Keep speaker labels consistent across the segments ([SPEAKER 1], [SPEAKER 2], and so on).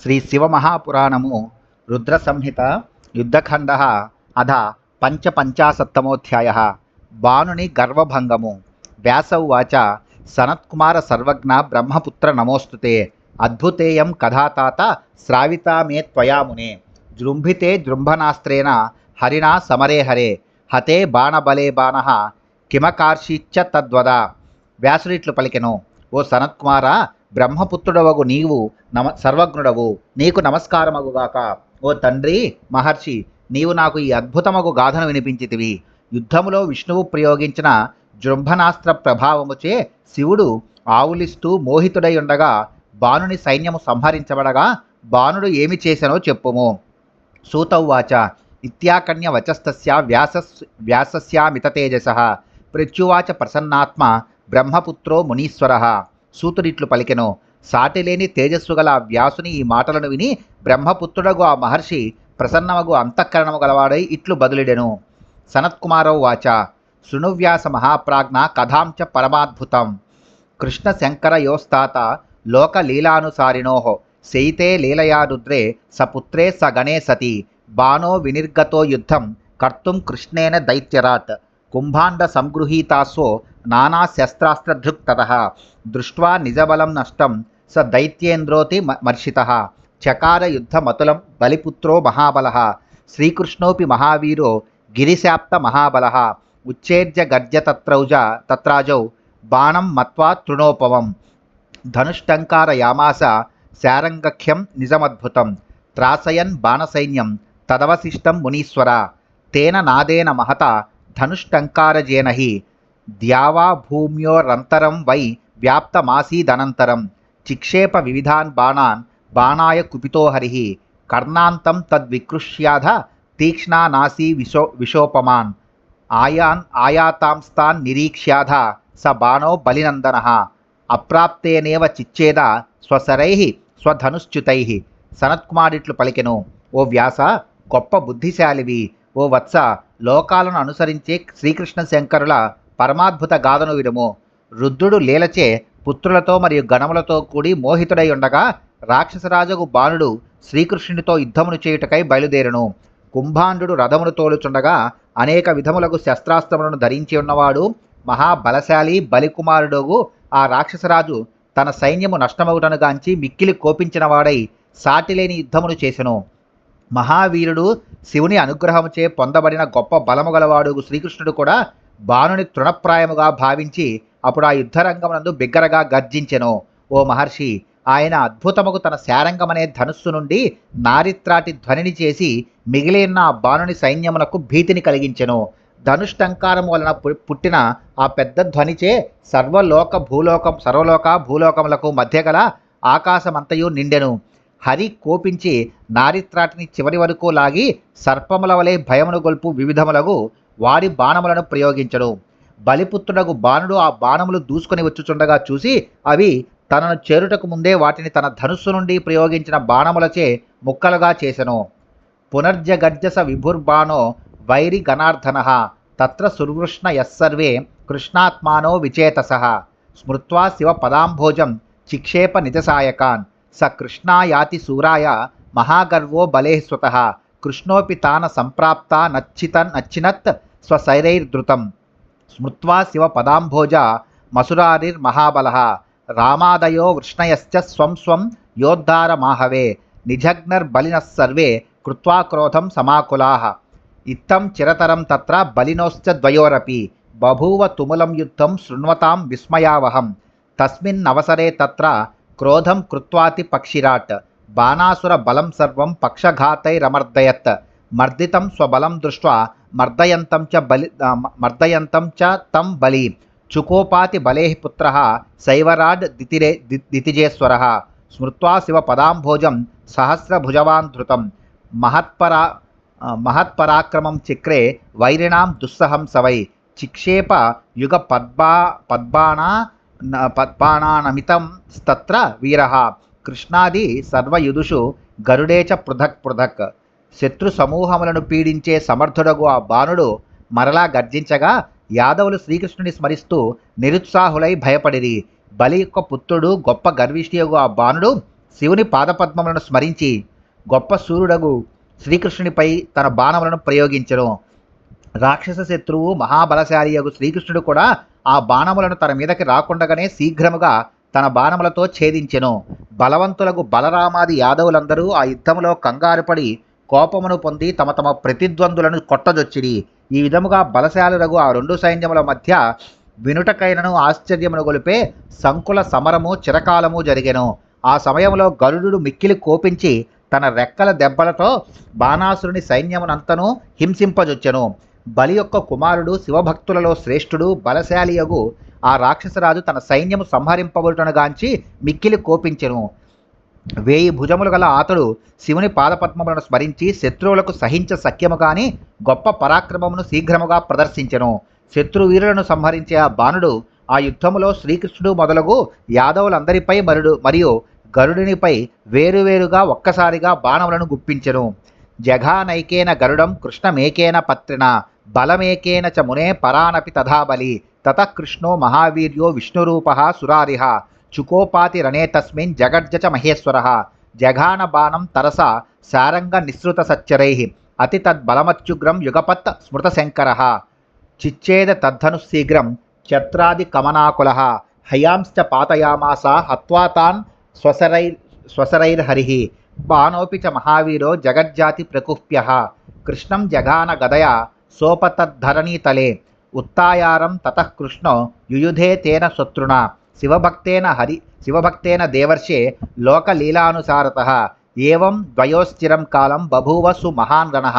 [SPEAKER 1] శ్రీ శివమహాపురాణము రుద్ర సంహిత యుద్ధఖండ అధ పంచపంచాశత్తమోధ్యాయ బాణుని గర్వభంగము. వ్యాస ఉవాచ సనత్కుమార సర్వజ్ఞ బ్రహ్మపుత్ర నమోస్తుతే అద్భుతేయం కథాతాత శ్రావితా మే త్వయా మునే జృంభితే జృంభనాస్త్రేణ హరిణా సమరే హరే హతే బాణబలే బాణః కిమకార్షిచ్చ తద్వద. వ్యాసుడిట్లు పలికెను, ఓ సనత్కుమార, బ్రహ్మపుత్రుడవగు నీవు సర్వజ్ఞుడవు, నీకు నమస్కారమగుగాక. ఓ తండ్రి మహర్షి, నీవు నాకు ఈ అద్భుతమగు గాథను వినిపించితివి. యుద్ధములో విష్ణువు ప్రయోగించిన జృంభనాస్త్ర ప్రభావముచే శివుడు ఆవులిస్తూ మోహితుడై ఉండగా బాణుని సైన్యము సంహరించబడగా బాణుడు ఏమి చేసెనో చెప్పుము. సూతౌవాచ ఇత్యాకన్య వచస్తస్య వ్యాసస్యామితతేజసః ప్రత్యువాచ ప్రసన్నాత్మ బ్రహ్మపుత్రో మునీశ్వరః. సూతుడిట్లు పలికెను, సాటిలేని తేజస్సు గల వ్యాసుని ఈ మాటలను విని బ్రహ్మపుత్రుడగు ఆ మహర్షి ప్రసన్నమగు అంతఃకరణము గలవాడై ఇట్లు బదులిడెను. సనత్కుమారౌ వాచ శృణువ్యాస మహాప్రాజ్ఞ కథాం చ పరమాద్భుతం. కృష్ణ శంకరయోస్తాత లోకలీలానుసారిణో శయితే లీలయా రుద్రే సపుత్రే సగణే సతి బాణో వినిర్గతో యుద్ధం కర్తుం కృష్ణేన దైత్యరాట్ కుంభాండ సంగృహీతాసో నానా శస్త్రాస్త్రధృక్ తతః దృష్ట్వా నిజబలం నష్టం స దైత్యేంద్రోతి మర్షితః చకార యుద్ధమతులం బలిపుత్రో మహాబలః శ్రీకృష్ణోపి మహావీరో గిరిశాప్త మహాబలః ఉచ్చేర్య గర్జ తత్రాజౌ బాణం మత్వా తృణోపవం ధనుష్టంకారయామాస శారంగఖ్యం నిజమద్భుతం త్రాసయన్ బాణసైన్యం తదవశిష్టం మునీశ్వర తేన నాదేన మహత ధనుష్టంకారజేన హి ద్యావా భూమ్యోరంతరం వై వ్యాప్తమాసీదనంతరం చిక్షేప వివిధాన్ బాణాన్ బాణాయ కుపితో హరిః కర్ణాంతం తద్వికృష్యాధ తీక్ష్ణానాసీ విశోపమాన్ ఆయాతాంస్తాన్ నిరీక్ష్యాధ స బాణో బలినందనః అప్రాప్తేనేవ చిచ్చేద స్వశరైః స్వధనుశ్చ్యుతైః. సనత్కుమారిట్లు పలికెను, ఓ వ్యాస, గొప్ప బుద్ధిశాలివి. ఓ వత్స, లోకాలను అనుసరించే శ్రీకృష్ణ శంకరుల పరమాద్భుత గాథను విడుము. రుద్రుడు లీలచే పుత్రులతో మరియు గణములతో కూడి మోహితుడై ఉండగా రాక్షసరాజగు బాణుడు శ్రీకృష్ణునితో యుద్ధమును చేయుటకై బయలుదేరును. కుంభాండు రథమును తోలుచుండగా అనేక విధములకు శస్త్రాస్త్రములను ధరించి ఉన్నవాడు మహాబలశాలి బలికుమారుడుగు ఆ రాక్షసరాజు తన సైన్యము నష్టమగుటను గాంచి మిక్కిలి కోపించినవాడై సాటిలేని యుద్ధమును చేసెను. మహావీరుడు శివుని అనుగ్రహముచే పొందబడిన గొప్ప బలము గలవాడు శ్రీకృష్ణుడు కూడా బాణుని తృణప్రాయముగా భావించి అప్పుడు ఆ యుద్ధరంగమునందు బిగ్గరగా గర్జించెను. ఓ మహర్షి, ఆయన అద్భుతముకు తన శారంగమనే ధనుస్సు నుండి నారిత్రాటి ధ్వనిని చేసి మిగిలిన ఆ బాణుని సైన్యమునకు భీతిని కలిగించెను. ధనుష్టంకారము వలన పుట్టిన ఆ పెద్ద ధ్వనిచే సర్వలోక భూలోకములకు మధ్య గల ఆకాశమంతయు నిండెను. హరి కోపించి నారిత్రాటిని చివరి వరకు లాగి సర్పముల వలె భయమును గొల్పు వివిధములగు వాడి బాణములను ప్రయోగించడు. బలిపుత్రుడగు బాణుడు ఆ బాణములు దూసుకొని వచ్చుచుండగా చూసి అవి తనను చేరుటకు ముందే వాటిని తన ధనుస్సు నుండి ప్రయోగించిన బాణములచే ముక్కలుగా చేసెను. పునర్జగర్జస విభుర్బాణో వైరి గణార్ధనః తత్ర సుర్వృష్ణ యస్సర్వే కృష్ణాత్మానో విచేతసః స్మృత్వా శివ పదాంభోజం చిక్షేప నిజసాయకాన్ స కృష్ణాయాతి సూరాయ మహాగర్వో బలే స్వతః కృష్ణోపి తాన సంప్రాప్త నచ్చినత్ స్వశైరైర్ధృతం స్మృత్వా శివ పదాంభోజ మసురారిర్మహాబలః రామాదయో వృష్ణయశ్చ స్వం స్వం యోద్ధారమాహవే నిజగ్నర్బలినః సర్వే కృత్వా క్రోధం సమాకులాః ఇత్తం చిరతరం తత్ర బలినోశ్చ ద్వయోరపి బభూవ తుములం యుద్ధం శృణ్వతాం విస్మయావహం తస్మిన్నవసరే తత్ర క్రోధం కృత్వాతి పక్షిరాట్ బాణాసుర బలం సర్వం పక్షఘాతైరమర్దయత్ మర్దితం స్వబలం దృష్ట్వా మర్దయంతం చ తం బలి చుకోపాతి బలేః పుత్రః శైవరాడ్ దితిజేశ్వరః స్మృత్వా శివ పదాంభోజం సహస్రభుజవాన్ ధృతం మహత్పరాక్రమం చక్రే వైరిణాం దుస్సహం సవై చిక్షేప యుగ పద్బాణానమితం తత్ర వీరః కృష్ణాది సర్వయుధుషు గరుడే చ పృథక్ పృథక్. శత్రు సమూహములను పీడించే సమర్థుడగు ఆ బాణుడు మరలా గర్జించగా యాదవులు శ్రీకృష్ణుని స్మరిస్తూ నిరుత్సాహులై భయపడిరి. బలి యొక్క పుత్రుడు గొప్ప గర్విష్ఠియగు ఆ బాణుడు శివుని పాదపద్మములను స్మరించి గొప్ప సూర్యుడగు శ్రీకృష్ణునిపై తన బాణములను ప్రయోగించెను. రాక్షస శత్రువు మహాబలశాలియగు శ్రీకృష్ణుడు కూడా ఆ బాణములను తన మీదకి రాకుండగానే శీఘ్రముగా తన బాణములతో ఛేదించెను. బలవంతులకు బలరామాది యాదవులందరూ ఆ యుద్ధములో కంగారుపడి కోపమును పొంది తమ తమ ప్రతిద్వందులను కొట్టజొచ్చిరి. ఈ విధముగా బలశాలురగు ఆ రెండు సైన్యముల మధ్య వినుటకైనను ఆశ్చర్యమును గొలిపే సంకుల సమరము చిరకాలము జరిగెను. ఆ సమయంలో గరుడు మిక్కిలి కోపించి తన రెక్కల దెబ్బలతో బాణాసురుని సైన్యమునంతను హింసింపజొచ్చెను. బలి యొక్క కుమారుడు శివభక్తులలో శ్రేష్ఠుడు బలశాలియగు ఆ రాక్షసరాజు తన సైన్యము సంహరింపబడుటనుగాంచి మిక్కిలి కోపించెను. 1000 భుజములు గల అతడు శివుని పాదపద్మములను స్మరించి శత్రువులకు సహించ సఖ్యము కాని గొప్ప పరాక్రమమును శీఘ్రముగా ప్రదర్శించెను. శత్రువీరులను సంహరించే ఆ బాణుడు ఆ యుద్ధములో శ్రీకృష్ణుడు మొదలగు యాదవులందరిపై మరియు గరుడునిపై వేరువేరుగా ఒక్కసారిగా బాణములను గుప్పించెను. జఘానైకేన గరుడం కృష్ణమేకేన పత్రిన బలమేకేన చ మునే పరానపి తథాబలి తతః కృష్ణో మహావీర్యో విష్ణురూపః సురారిహ చుకోపాతి రణే తస్మిన్ జగర్జచ మహేశ్వరః జఘాన బాణం తరసా శారంగ నిస్సృత సచ్చరైః అతి తద్బలమత్యుగ్రం యుగపత్ స్మృతశంకరః చిచ్ఛేద తద్ధనుశీఘ్రం ఛత్రాది కమనాకులః హయాంశ్చ పాతయామాస హత్వా తాన్ స్వసరైర్హరిః బాణోపి చ మహావీరో జగజ్జాతి ప్రకుప్యః కృష్ణం జఘాన గదయా సోపతద్ధరణీతలే ఉత్తాయారం తతః కృష్ణో యుయుధే తేన శత్రునా శివభక్తేన దేవర్షే లోకలీలానుసారతః ఏవం ద్వయోశ్చిరం కాలం బభూవ సుమహాన్ రణః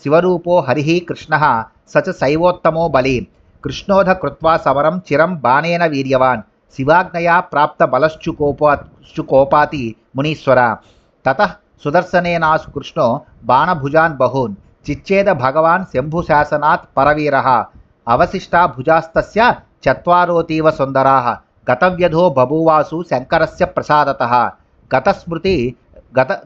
[SPEAKER 1] శివరూపో హరిః కృష్ణః స చ శైవోత్తమో బలి కృష్ణోధ కృత్వా సమరం చిరం బాణేన వీర్యవాన్ శివాజ్ఞయా ప్రాప్త బలశ్చుకోపాతి మునీశ్వర తతః సుదర్శనేనాసు కృష్ణో బాణభుజాన్ బహూన్ చిచ్ఛేద భగవాన్ శంభుశాసనాత్ పరవీరః అవశిష్టా భుజాస్తస్య చత్వారోతీవ సుందరాః గతవ్యధో బభూవాసు శంకరస్య ప్రసాదతః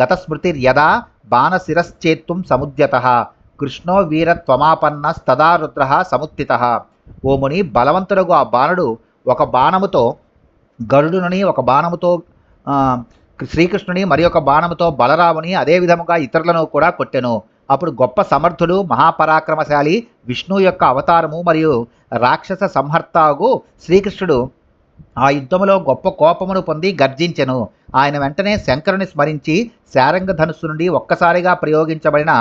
[SPEAKER 1] గతస్మృతిర్యదా బాణశిరశ్చేత్తుం సముద్యతః కృష్ణో వీరత్వమాపన్నస్తదా రుద్రః సముత్థితః. ఓ ముని, బలవంతుడగు ఆ బాణుడు ఒక బాణముతో గరుడుని, ఒక బాణముతో శ్రీకృష్ణుని, మరి ఒక బాణముతో బలరాముని, అదే విధముగా ఇతరులను కూడా కొట్టెను. అప్పుడు గొప్ప సమర్థుడు మహాపరాక్రమశాలి విష్ణు యొక్క అవతారము మరియు రాక్షస సంహర్తాగు శ్రీకృష్ణుడు ఆ యుద్ధములో గొప్ప కోపమును పొంది గర్జించెను. ఆయన వెంటనే శంకరుని స్మరించి శారంగ ధనుస్సు నుండి ఒక్కసారిగా ప్రయోగించబడిన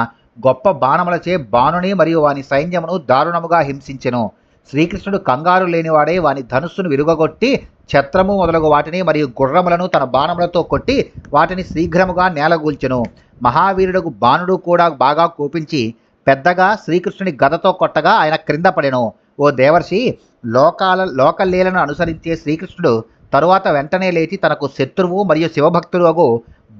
[SPEAKER 1] గొప్ప బాణములచే బాణుని మరియు వాని సైన్యమును దారుణముగా హింసించెను. శ్రీకృష్ణుడు కంగారు లేనివాడై వాని ధనుస్సును విరుగగొట్టి ఛత్రము మొదలగు వాటిని మరియు గుర్రములను తన బాణములతో కొట్టి వాటిని శీఘ్రముగా నేలగూల్చెను. మహావీరుడుకు బాణుడు కూడా బాగా కోపించి శ్రీకృష్ణుని గదతో కొట్టగా ఆయన క్రింద పడెను. ఓ దేవర్షి, లోకలీలను అనుసరించే శ్రీకృష్ణుడు తరువాత వెంటనే లేచి తనకు శత్రువు మరియు శివభక్తుడు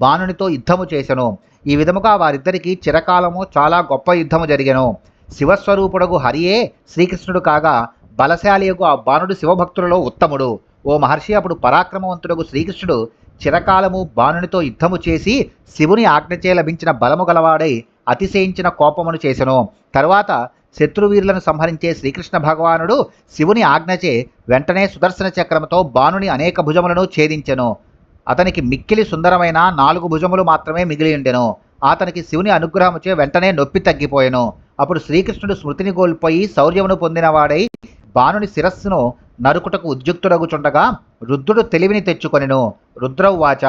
[SPEAKER 1] బాణునితో యుద్ధము చేసెను. ఈ విధముగా వారిద్దరికీ చిరకాలము చాలా గొప్ప యుద్ధము జరిగెను. శివస్వరూపుడగు హరియే శ్రీకృష్ణుడు కాగా బలశాలియగు ఆ బాణుడు శివభక్తులలో ఉత్తముడు. ఓ మహర్షి, అప్పుడు పరాక్రమవంతుడగు శ్రీకృష్ణుడు చిరకాలము బాణునితో యుద్ధము చేసి శివుని ఆజ్ఞచే లభించిన బలము గలవాడై అతిశయించిన కోపమును చేసెను. తరువాత శత్రువీరులను సంహరించే శ్రీకృష్ణ భగవానుడు శివుని ఆజ్ఞచే వెంటనే సుదర్శన చక్రముతో బాణుని అనేక భుజములను ఛేదించెను. అతనికి మిక్కిలి సుందరమైన 4 భుజములు మాత్రమే మిగిలియుండెను. అతనికి శివుని అనుగ్రహముచే వెంటనే నొప్పి తగ్గిపోయెను. అప్పుడు శ్రీకృష్ణుడు స్మృతిని కోల్పోయి శౌర్యమును పొందినవాడై బాణుని శిరస్సును నరుకుటకు ఉద్యుక్తుడగుచుండగా రుద్రుడు తెలివిని తెచ్చుకొనెను. రుద్రౌవాచ,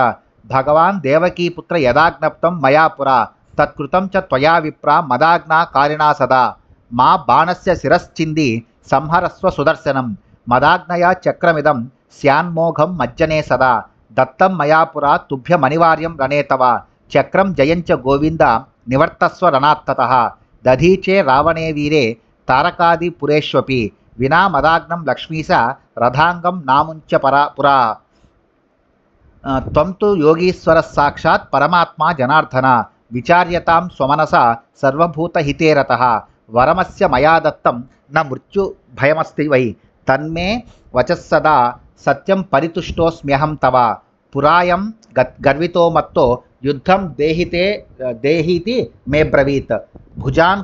[SPEAKER 1] భగవాన్ దేవకీపుత్ర యదాజ్ఞప్తం మయా పురా తత్కృతం చ త్వయా విప్ర మదాజ్ఞా కారిణా సదా మా బాణస్య శిరశ్చింది సంహరస్వ సుదర్శనం మదాజ్ఞయా చక్రమిదం స్యాన్మోఘం మజ్జనే సదా దత్తం మయాపురా తుభ్యమనివార్యం రణేతవ చక్రం జయంచ గోవింద నివర్తస్వ రణాత్తతః దధీచే రావణే వీరే తారకాది పురేష్వపి వినా మదాగ్నం లక్ష్మీశ రథాంగం నాముంచ పురా త్వం తు యోగీశ్వర సాక్షాత్ పరమాత్మా జనార్దన విచార్యతాం స్వమనస సర్వభూతహితేరతః వరమస్య మయా దత్తం న మృత్యు భయమస్తి వై తన్మే వచస్సదా సత్యం పరితుష్టోస్మ్యహం తవ పురాయం గర్వితో మత్తో యుద్ధం దేహీతి మే బ్రవీత్ భుజాన్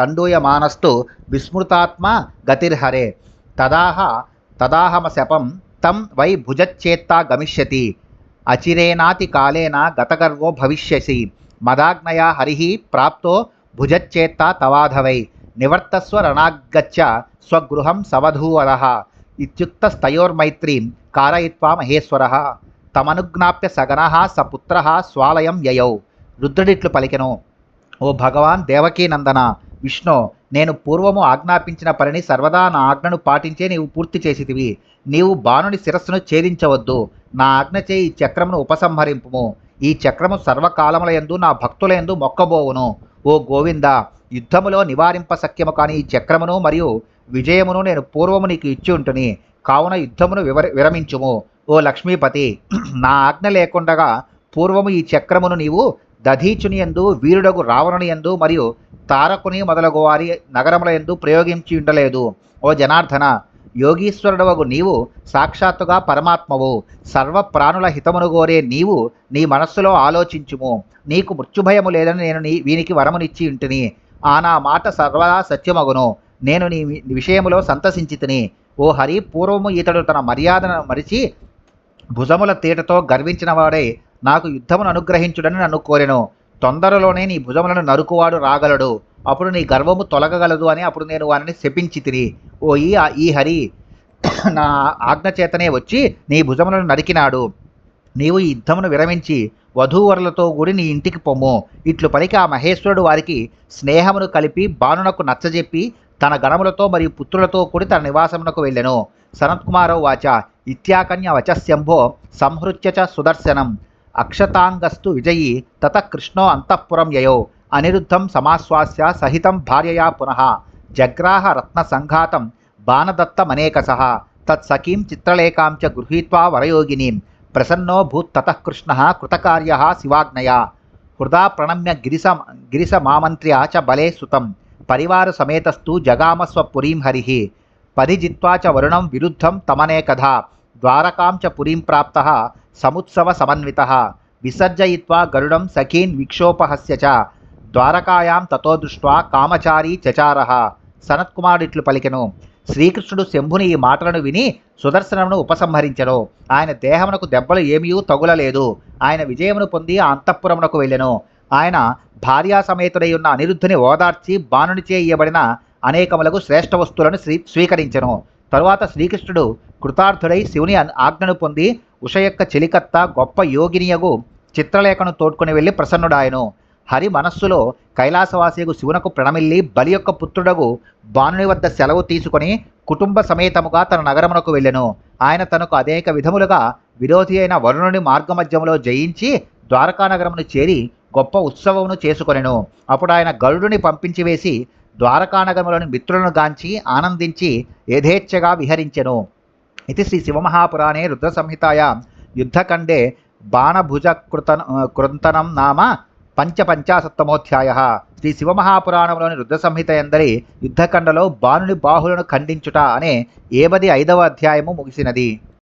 [SPEAKER 1] కండూయమానస్తు విస్మృతాత్మ గతిర్హరే తదాహమ శపం తం వై భుజచ్చేత్తా గమిష్యతి అచిరేనాతి కాలేన గతగర్వో భవిష్యసి మదాగ్నయా హరిః ప్రాప్తో భుజచ్చేత్త తవాధవై నివర్తస్వ రణాగచ్చ స్వగృహం సవధూవరః ఇత్యుక్తస్తయోర్మైత్రీం కారయిత్వా మహేశ్వరః తమనుజ్ఞాప్య సగనః సపుత్రః స్వాలయం యయౌ. రుద్రుడిట్లు పలికెను, ఓ భగవాన్ దేవకీనందన విష్ణు, నేను పూర్వము ఆజ్ఞాపించిన పనిని సర్వదా నా ఆజ్ఞను పాటించే నీవు పూర్తి చేసితివి. నీవు బాణుని శిరస్సును ఛేదించవద్దు. నా ఆజ్ఞచే ఈ చక్రమును ఉపసంహరింపుము. ఈ చక్రము సర్వకాలములయందు నా భక్తులయందు మొక్కబోవును. ఓ గోవింద, యుద్ధములో నివారింప సఖ్యము కాని ఈ చక్రమును మరియు విజయమును నేను పూర్వము నీకు ఇచ్చి ఉంటుని. కావున యుద్ధమును విరమించుము. ఓ లక్ష్మీపతి, నా ఆజ్ఞ లేకుండగా పూర్వము ఈ చక్రమును నీవు దధీచుని యందు, వీరుడగు రావణుని యందు మరియు తారకుని మొదలగు వారి నగరముల యందు ప్రయోగించి ఉండలేదు. ఓ జనార్దన, యోగీశ్వరుడవగు నీవు సాక్షాత్తుగా పరమాత్మవు. సర్వ ప్రాణుల హితమును గోరే నీవు నీ మనస్సులో ఆలోచించుము. నీకు మృత్యుభయము లేదని నేను వీనికి వరమునిచ్చి ఉంటిని. నా మాట సర్వదా సత్యమగును. నేను నీ విషయములో సంతసించితిని. ఓ హరి, పూర్వము ఇతడు తన మర్యాదను మరిచి భుజముల తీటతో గర్వించిన వాడై నాకు యుద్ధమును అనుగ్రహించుడని నన్ను కోరెను. తొందరలోనే నీ భుజములను నరుకువాడు రాగలడు. అప్పుడు నీ గర్వము తొలగగలదు అని అప్పుడు నేను వారిని శపించితిని. ఓ ఈ హరి నా ఆజ్ఞ చేతనే వచ్చి నీ భుజములను నరికినాడు. నీవు ఈ యుద్ధమును విరమించి వధూవరులతో కూడి నీ ఇంటికి పొమ్ము. ఇట్లు పలికి ఆ మహేశ్వరుడు వారికి స్నేహమును కలిపి బాణునకు నచ్చజెప్పి తన గణములతో మరియు పుత్రులతో కూడి తన నివాసమునకు వెళ్ళెను. సనత్కుమారో వాచ ఇత్యాకన్య వచస్యంభో సంహృత్య చ సుదర్శనం అక్షతాంగస్తు విజయీ తత కృష్ణో అంతఃపురం యయో అనిరుద్ధం సమాశ్వాస్య సహితం భార్యయా పునః జగ్రాహ రత్న సంఘాతం బాణదత్తమనేకసః తత్సఖీం చిత్రలేఖాం చ గృహీత్వా వరయోగినీం ప్రసన్నో భూత్తతః కృష్ణః కృతకార్యః శివాజ్ఞయా హృదా ప్రణమ్య గిరిస మామంత్ర్య చ బలే సుతం పరివార సమేతస్తు జగామస్వ పురీం హరిః పదిజిత్వా చ వరుణం విరుద్ధం తమనేకధా ద్వారకాం చ పురీం ప్రాప్తః సముత్సవ సమన్వితః విసర్జయిత్వా గరుడం సఖీన్ విక్షోపహస్య చ ద్వారకాయాం తతో దృష్ట్వా కామచారీ చచారః. సనత్కుమారుడిట్లు పలికెను, శ్రీకృష్ణుడు శంభుని ఈ మాటలను విని సుదర్శనమును ఉపసంహరించెను. ఆయన దేహమునకు దెబ్బలు ఏమీయూ తగులలేదు. ఆయన విజయమును పొంది ఆ అంతఃపురమునకు వెళ్ళెను. ఆయన భార్యా సమేతుడై ఉన్న అనిరుద్ధుని ఓదార్చి బాణునిచే ఇయ్యబడిన అనేకములకు శ్రేష్ఠ వస్తువులను స్వీకరించెను. తరువాత శ్రీకృష్ణుడు కృతార్థుడై శివుని ఆజ్ఞను పొంది ఉష యొక్క చెలికత్త గొప్ప యోగినియగు చిత్రలేఖను తోడ్కొని వెళ్ళి ప్రసన్నుడాయను. హరి మనస్సులో కైలాసవాసియగు శివునకు ప్రణమిల్లి బలి యొక్క పుత్రుడగు బాణుని వద్ద సెలవు తీసుకొని కుటుంబ సమేతముగా తన నగరమునకు వెళ్ళెను. ఆయన తనకు అనేక విధములుగా విరోధి అయిన వరుణుని మార్గమధ్యములో జయించి ద్వారకా నగరమును చేరి గొప్ప ఉత్సవమును చేసుకొనెను. అప్పుడు ఆయన గరుడుని పంపించి వేసి ద్వారకానగరములోని మిత్రులను గాంచి ఆనందించి యథేచ్ఛగా విహరించెను. ఇది శ్రీ శివమహాపురాణే రుద్రసంహితాయాం యుద్ధఖండే బాణభుజ కృంతనం నామ పంచపంచాశత్తమోధ్యాయః. శ్రీ శివమహాపురాణంలోని రుద్రసంహిత ఎందరి యుద్ధఖండలో బాణుని బాహులను ఖండించుట అనే 75వ అధ్యాయము ముగిసినది.